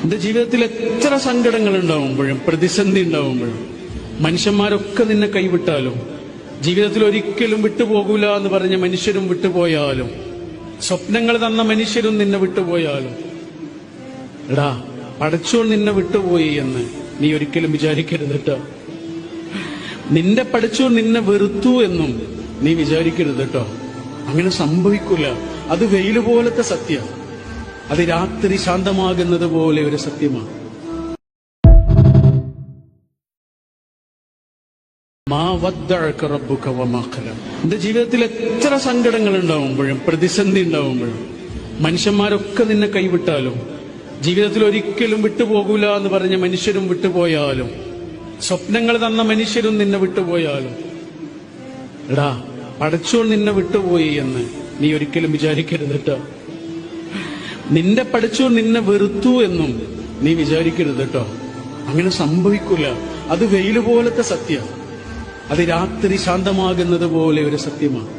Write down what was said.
എന്റെ ജീവിതത്തിൽ എത്ര സങ്കടങ്ങൾ ഉണ്ടാവുമ്പോഴും പ്രതിസന്ധി ഉണ്ടാവുമ്പോഴും മനുഷ്യന്മാരൊക്കെ നിന്നെ കൈവിട്ടാലും ജീവിതത്തിൽ ഒരിക്കലും വിട്ടുപോകൂല എന്ന് പറഞ്ഞ മനുഷ്യരും വിട്ടുപോയാലും സ്വപ്നങ്ങൾ തന്ന മനുഷ്യരും നിന്നെ വിട്ടുപോയാലും എടാ പടച്ചോൻ നിന്നെ വിട്ടുപോയി എന്ന് നീ ഒരിക്കലും വിചാരിക്കരുത് കേട്ടോ. നിന്റെ പടച്ചോൻ നിന്നെ വെറുത്തു എന്നും നീ വിചാരിക്കരുത് കേട്ടോ. അങ്ങനെ സംഭവിക്കില്ല. അത് വെയില് പോലത്തെ സത്യം. അത് രാത്രി ശാന്തമാകുന്നത് പോലെ ഒരു സത്യമാണ്. എന്റെ ജീവിതത്തിൽ എത്ര സങ്കടങ്ങൾ ഉണ്ടാവുമ്പോഴും പ്രതിസന്ധി ഉണ്ടാവുമ്പോഴും മനുഷ്യന്മാരൊക്കെ നിന്നെ കൈവിട്ടാലും ജീവിതത്തിൽ ഒരിക്കലും വിട്ടുപോകൂല എന്ന് പറഞ്ഞ മനുഷ്യരും വിട്ടുപോയാലും സ്വപ്നങ്ങൾ തന്ന മനുഷ്യരും നിന്നെ വിട്ടുപോയാലും എടാ പടച്ചോൻ നിന്നെ വിട്ടുപോയി എന്ന് നീ ഒരിക്കലും വിചാരിക്കരുത് കേട്ടോ. നിന്റെ പടച്ചോൻ നിന്നെ വെറുത്തു എന്നും നീ വിചാരിക്കരുത് കേട്ടോ. അങ്ങനെ സംഭവിക്കില്ല. അത് വെയില് പോലത്തെ സത്യം. അത് രാത്രി ശാന്തമാകുന്നത് പോലെ ഒരു സത്യമാണ്.